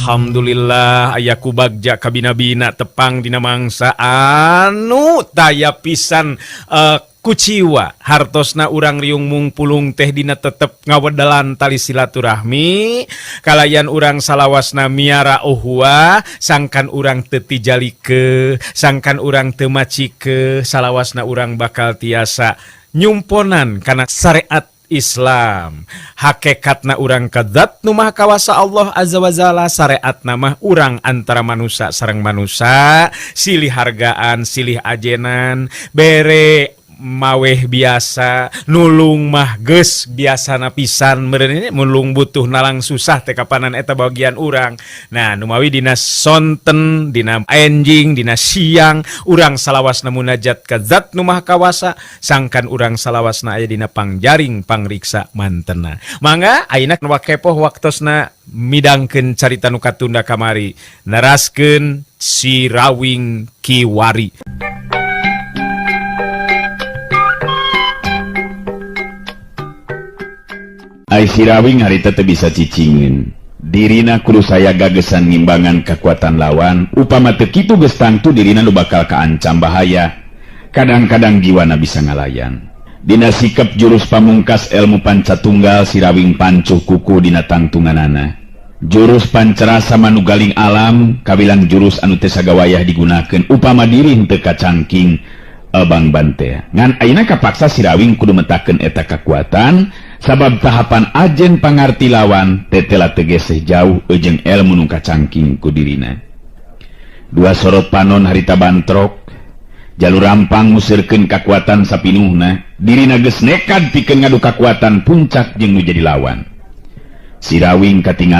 Alhamdulillah ayaku bagja kabina-bina tepang dina mangsa anu taya pisan kuciwa hartosna urang riung mungpulung teh dina tetep ngawedalan tali silaturahmi kalayan urang salawasna miara uhwa sangkan urang teu tijalike sangkan urang teu macike salawasna urang bakal tiasa nyumponan kana syariat Islam hakikatna urang kadat nu maha kawasa Allah azza wa jalla syariat namah urang antara manusia sareng manusia silih hargaan silih ajenan bere maweh biasa nulung mah geus biasana pisan meureun mulung butuh nalang susah teh kapanan eta bagian urang. Nah nu mawi dina sonten dina enjing dina siang urang salawasna munajat ka zat nu maha kawasa sangkan urang salawasna aya dina pangjaring pangriksa mantena. Mangga ayeuna wakepoh waktosna midangkeun carita nu katunda kamari naraskeun si Rawing Kiwari. Ai si Rawing harita teu bisa cicingin. Dirina kudu saya gagesan ngimbangan kekuatan lawan, upama teu kitu geus tangtu dirina nu bakal kaancam bahaya. Kadang-kadang jiwana bisa ngalayan. Dina sikap jurus pamungkas ilmu pancatunggal si Rawing pancuh kuku dina tangtunganana. Jurus pancerasa manugaling alam kabilang jurus anu teu sagawayah digunakeun upama diri teu kacangking abang bante. Ngan ayeuna kapaksa si Rawing kudu metakeun eta kekuatan sabab tahapan ajen pangarti lawan tetela tegeseh jauh ejeng ilmu nu kacangking ku dirina. Dua sorot panon harita bantrok jalur rampang musirkeun kakuatan sapinuhna dirina geus nekad pikeun ngadu kakuatan puncak jeung nu jadi lawan. Si Rawing katingal